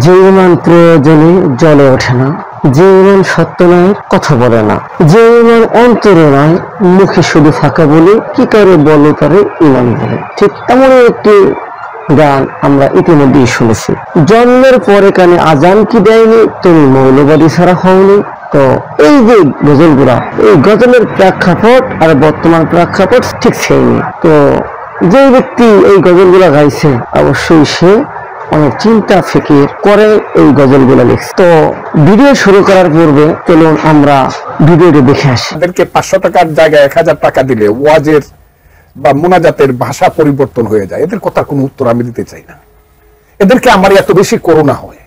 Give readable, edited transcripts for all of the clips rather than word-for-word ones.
যে ইমান প্রয়োজনে জ্বলে ওঠে না, যে ইমান সত্য নয় কথা বলে না, যে ইমান অন্তরে নয় মুখে শুধু ফাঁকা বলে কি করে বলো তারে ইমান বলে। ঠিক এমন একটি গান আমরা ইতিমধ্যেই শুনেছি, জন্মের পরে কানে আজান কি দেয়নি তুমি মৌলবাদী ছাড়া হওনি। তো এই যে গজলগুলা, এই গজলের প্রেক্ষাপট আর বর্তমান প্রেক্ষাপট ঠিক সেই। তো যে ব্যক্তি এই গজলগুলা গাইছে অবশ্যই সে অনেক চিন্তা ফিকির করে এই গজলগুলা লিখছে। তো ভিডিও শুরু করার পূর্বে চলুন আমরা ভিডিওটি দেখে আসি। এদেরকে 500 টাকার জায়গায় 1000 টাকা দিলে ওয়াজের বা মুনাজাতের ভাষা পরিবর্তন হয়ে যায়। এদের কথার কোনো উত্তর আমি দিতে চাই না। এদেরকে আমার এত বেশি করুণা হয়।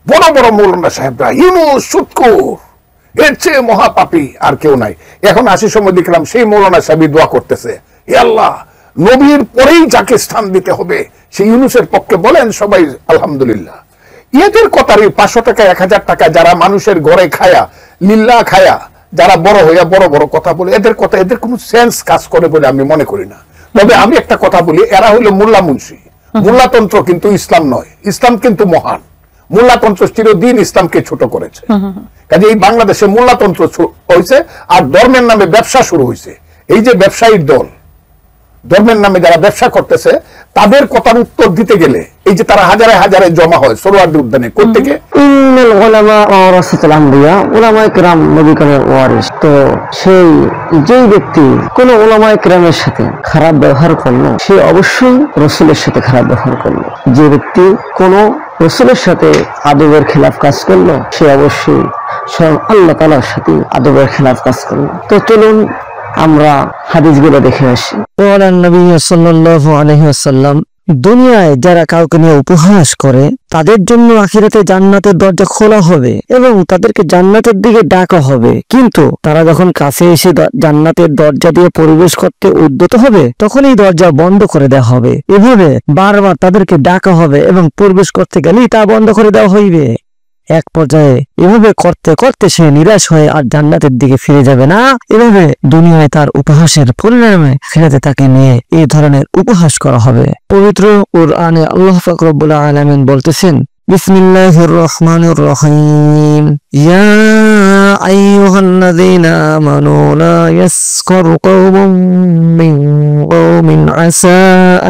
বড় বড় মৌলানা সাহেবরা ইউনুস সুৎখোর, এর চেয়ে মহাপাপী আর কেউ নাই। এখন আসার সময় দেখলাম সেই মৌলানা সাহেব দোয়া করতেছে, হে আল্লাহ, নবীর পরেই যাকে স্থান দিতে হবে সেই ইউনুসের পক্ষে বলেন সবাই আলহামদুলিল্লাহ। এদের কথার 500 টাকা 1000 টাকা যারা মানুষের ঘরে খায়া লিল্লা খায়া যারা বড় হইয়া বড় বড় কথা বলে, এদের কথা এদের কোনো সেন্স কাজ করে বলে আমি মনে করি না। তবে আমি একটা কথা বলি, এরা হইলো মোল্লা মুন্সি। মোল্লাতন্ত্র কিন্তু ইসলাম নয়, ইসলাম কিন্তু মহান। মোল্লাতন্ত্র চিরদিন ইসলামকে ছোট করেছে। কাজে এই বাংলাদেশে মোল্লাতন্ত্র হয়েছে আর ধর্মের নামে ব্যবসা শুরু হয়েছে। এই যে ব্যবসায়ীর দল, ধর্মের নামে যারা ব্যবসা করতেছে, তাদের কথার উত্তর দিতে গেলে এই যে তারা হাজারে হাজারে জমা হয় সোহরাওয়ার্দী উদ্যানে, কোথা থেকে? ইন্নাল উলামা ওয়ারাসাতুল আমবিয়া, উলামায়ে কেরাম নবীগণের ওয়ারিস। তো সেই যেই ব্যক্তি কোন উলামায়ে কেরামের সাথে খারাপ ব্যবহার করলো, সে অবশ্যই রাসূলের সাথে খারাপ ব্যবহার করলো। যে ব্যক্তি কোন রাসূলের সাথে আদবের খেলাফ কাজ করলো, সে অবশ্যই স্বয়ং আল্লাহ তাআলার সাথে আদবের খেলাফ কাজ করলো। তো চলুন আমরা হাদিসগুলো দেখে আসি। ওয়ালান নবী সাল্লাল্লাহু আলাইহি ওয়াসাল্লাম, দুনিয়ায় যারা কাউকে নিয়ে উপহাস করে তাদের জন্য আখিরাতে জান্নাতের দরজা খোলা হবে এবং তাদেরকে জান্নাতের দিকে ডাকা হবে, কিন্তু তারা যখন কাছে এসে জান্নাতের দরজা দিয়ে প্রবেশ করতে উদ্যত হবে তখন এই দরজা বন্ধ করে দেওয়া হবে। এভাবে বারবার তাদেরকে ডাকা হবে এবং প্রবেশ করতে গেলেই তা বন্ধ করে দেওয়া হইবে। এক পর্যায়ে এভাবে করতে করতে সে নিরাশ হয়ে আর জান্নাতের দিকে ফিরে যাবে না। এভাবে দুনিয়ায় তার উপহাসের পরিণামে আখিরাতে তাকে নিয়ে এই ধরনের উপহাস করা হবে। পবিত্র কুরআনে আল্লাহ পাক রব্বুল আলামিন বলতেছেন, বিসমিল্লাহির রহমানির রহিম, ইয়া আইয়ুহাল্লাযীনা আমানু লা ইয়াসখার কওমুম মিন কওমিন আসা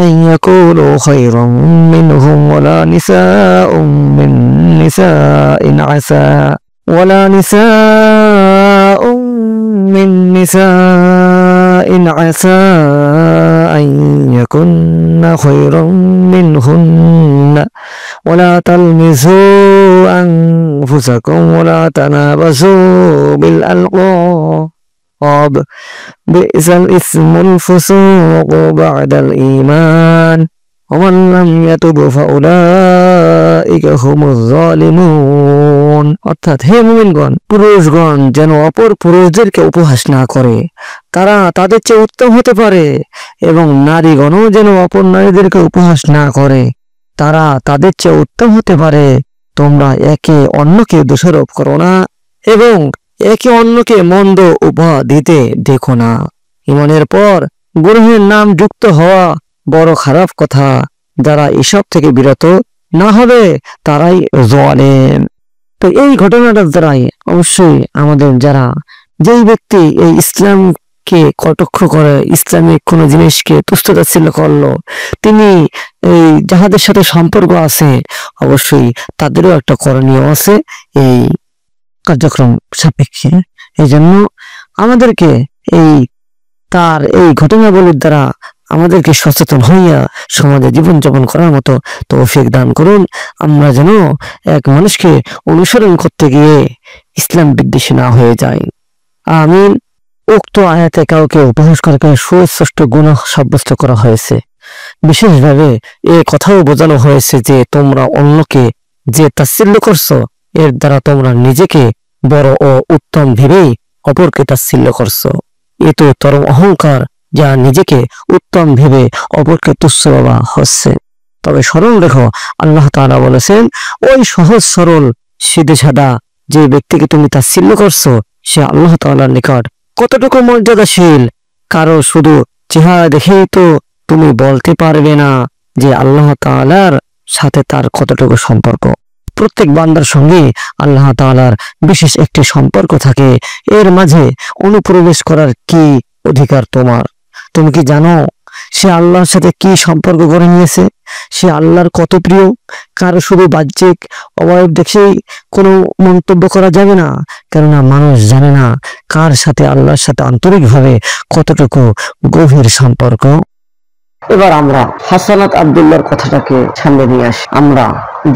আন ইয়াকুলু খায়রাম মিনহুম ওয়ালা নিসাউম মিন নিসাইন আসা ওয়ালা নিসাউম মিন নিসাইন আসা আন ইয়াকুন্না খায়রাম মিনহুন্না ওয়ালা তালমিজু আনফুসাকুম ওয়ালা তানাবাসু বিল আলকাব বি'সাল ইসমুল ফুসুকু বা'দাল ঈমান ওয়া মান লাম ইয়াতুব ফাউলাইকা হুমুজ জালিমুন। অর্থাৎ হে মুমিনগণ, পুরুষগণ যেন অপর পুরুষদেরকে উপহাস না করে, তারা তাদের চেয়ে উত্তম হতে পারে, এবং নারীগণও যেন অপর নারীদেরকে উপহাস না করে, তারা তাদের চেয়ে উত্তম হতে পারে। তোমরা একে অন্যকে দোষারোপ করো না এবং একে অন্যকে মন্দ উপহার দিতে দেখো না। ঈমানের পর গুনাহের নাম যুক্ত হওয়া বড় খারাপ কথা। যারা এসব থেকে বিরত না হবে তারাই জালেম। তো এই ঘটনাটার দ্বারাই অবশ্যই আমাদের যারা যেই ব্যক্তি এই ইসলামকে কটাক্ষ করে, ইসলামিক কোনো জিনিসকে তুচ্ছ-তাচ্ছিল্য করলো, তিনি এই যাহাদের সাথে সম্পর্ক আছে অবশ্যই তাদেরও একটা করণীয় আছে এই কার্যক্রম সাপেক্ষে। এই জন্য আমাদেরকে তার এই ঘটনাবলীর দ্বারা আমাদেরকে সচেতন হইয়া সমাজে জীবনযাপন করার মতো তৌফিক দান করুন। আমরা যেন এক মানুষকে অনুসরণ করতে গিয়ে ইসলাম বিদ্বেষী না হয়ে যাই। আমিন। উক্ত আয়াতে কাউকে উপহাস করাকে সুস্পষ্ট গুনাহ সাব্যস্ত করা হয়েছে। বিশেষভাবে এ কথাও বোঝানো হয়েছে যে তোমরা অন্যকে যে তাচ্ছিল্য করছো এর দ্বারা তোমরা নিজেকে বড় ও উত্তম ভেবেই অপরকে তাচ্ছিল্য করছো। এ তো চরম অহংকার, যা নিজেকে উত্তম ভেবে অপরকে তুচ্ছ ভাবা হচ্ছে। তবে স্মরণ রেখো, আল্লাহ তাআলা বলেছেন, ওই সহজ সরল সিধে সাদা যে ব্যক্তিকে তুমি তাচ্ছিল্য করছো সে আল্লাহ তাআলার নিকট কতটুকু মর্যাদাশীল। কারো শুধু চেহারা দেখেই তো তুমি বলতে পারবে না যে আল্লাহ তাআলার সাথে তার কতটুকু সম্পর্ক। প্রত্যেক বান্দার সঙ্গে আল্লাহ তাআলার বিশেষ একটি সম্পর্ক থাকে। এর মাঝে অনুপ্রবেশ করার কি অধিকার তোমার? তুমি কি জানো সে আল্লাহর সাথে কি সম্পর্ক করে নিয়েছে? সে আল্লাহর কত প্রিয়। কারো শুধু বাহ্যিক অবয়ব দেখেই কোনো মন্তব্য করা যাবে না, কেননা মানুষ জানে না কার সাথে আল্লাহর সাথে আন্তরিকভাবে কতটুকু গভীর সম্পর্ক। এবার আমরা হাসানাত আব্দুল্লাহর কথাটাকে সামনে নিয়ে আসি। আমরা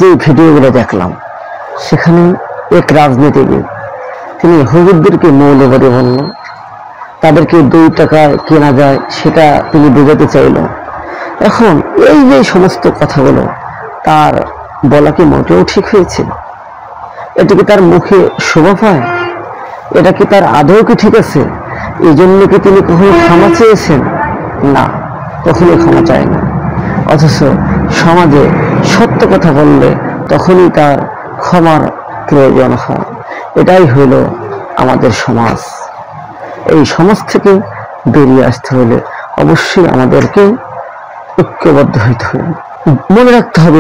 যে ভিডিওগুলো দেখলাম সেখানে এক রাজনীতিবিদ তিনি হুজুরদেরকে মৌলবাদী বলল, তাদেরকে 2 টাকায় কেনা যায় সেটা তিনি বোঝাতে চাইল। এখন এই যে সমস্ত কথাগুলো তার বলা কি মোটেও ঠিক হয়েছে? এটা কি তার মুখে শোভা পায়? এটা কি তার আদৌ কি ঠিক আছে? এই জন্য কি তিনি কখনো ক্ষমা চেয়েছেন? না, কখনোই ক্ষমা চায় না। অথচ সমাজে সত্য কথা বললে তখনই তার ক্ষমার প্রয়োজন হয়। এটাই হইল আমাদের সমাজ। এই সমাজ থেকে বেরিয়ে আসতে হলে অবশ্যই আমাদেরকে ঐক্যবদ্ধ হইতে হবে। মনে রাখতে হবে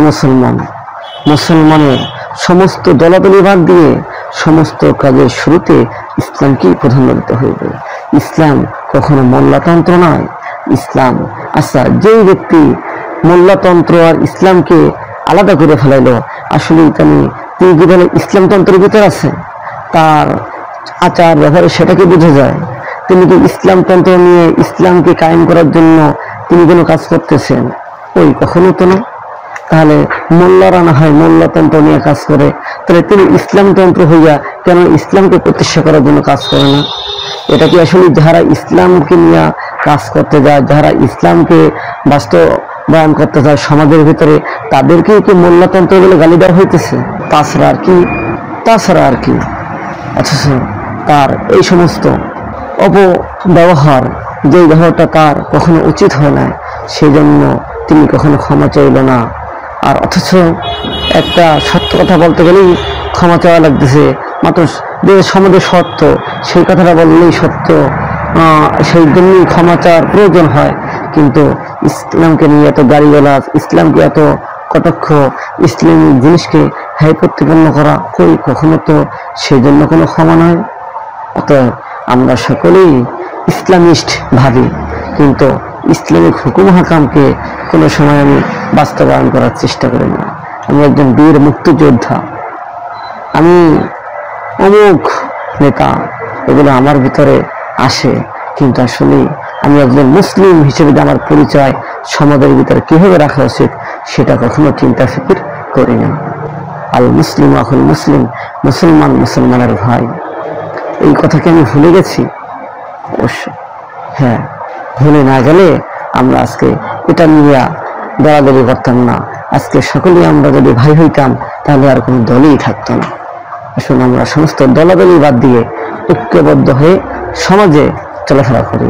মুসলমানের সমস্ত দলাদলি বাদ দিয়ে সমস্ত কাজের শুরুতে ইসলামকেই প্রাধান্য দিতে হইবে। ইসলাম কখনো মোল্লাতন্ত্র নয়। ইসলাম, আচ্ছা, যেই ব্যক্তি মোল্লাতন্ত্র আর ইসলামকে আলাদা করে ফেলাইলো, আসলে তিনি কি বলে ইসলামতন্ত্রের ভিতর আছে? তার আচার ব্যবহারে সেটাকে বোঝা যায়। তিনি কি ইসলামতন্ত্র নিয়ে ইসলামকে কায়েম করার জন্য তিনি কোনো কাজ করতেছেন? ওই কখনো তো না। তাহলে মোল্লারা না হয় মোল্লাতন্ত্র নিয়ে কাজ করে, তাহলে তিনি ইসলামতন্ত্র হইয়া কেন ইসলামকে প্রতিষ্ঠা করার জন্য কাজ করে না? এটা কি আসলে যারা ইসলামকে নিয়ে কাজ করতে যায়, যারা ইসলামকে বাস্তবায়ন করতে যায় সমাজের ভিতরে, তাদেরকেই কি মোল্লাতন্ত্র বলে গালি দেওয়া হইতেছে? তাছাড়া আর কি? অথচ তার এই সমস্ত অপব্যবহার, যে ব্যবহারটা তার কখনো উচিত হয় না, সেই জন্য তিনি কখনো ক্ষমা চাইল না। আর অথচ একটা সত্য কথা বলতে গেলেই ক্ষমা চাওয়া লাগতেছে। মাত্র যে সমাজে সত্য, সেই কথাটা বললেই সত্য, সেই জন্যই ক্ষমা চাওয়ার প্রয়োজন হয়। কিন্তু ইসলামকে নিয়ে এত গালিগালাজ, ইসলামকে এত কটাক্ষ, ইসলামী জিনিসকে হাই প্রতিপন্ন করা, কখনো তো সেই জন্য কোনো ক্ষমা নয়। অতএব আমরা সকলেই ইসলামিস্ট ভাবি, কিন্তু ইসলামিক হুকুম হাকামকে কোনো সময় আমি বাস্তবায়ন করার চেষ্টা করি না। আমি একজন বীর মুক্তিযোদ্ধা, আমি অমুক নেতা, এগুলো আমার ভিতরে আসে, কিন্তু আসলে আমি একজন মুসলিম হিসেবে আমার পরিচয় সমাজের ভিতরে কিভাবে রাখা উচিত সেটা কখনো চিন্তা ফিকির করি না। আল মুসলিম আখুল মুসলিম, মুসলমান মুসলমানের ভাই। এই কথাকে আমি ভুলে গেছি অবশ্যই। হ্যাঁ, ভুলে না গেলে আমরা আজকে এটা নিয়ে দলাদলি করতাম না। আজকে সকলেই আমরা যদি ভাই হইতাম তাহলে আর কোনো দলই থাকতো না। আসুন আমরা সমস্ত দলাদলি বাদ দিয়ে ঐক্যবদ্ধ হয়ে সমাজে চলাফেরা করি।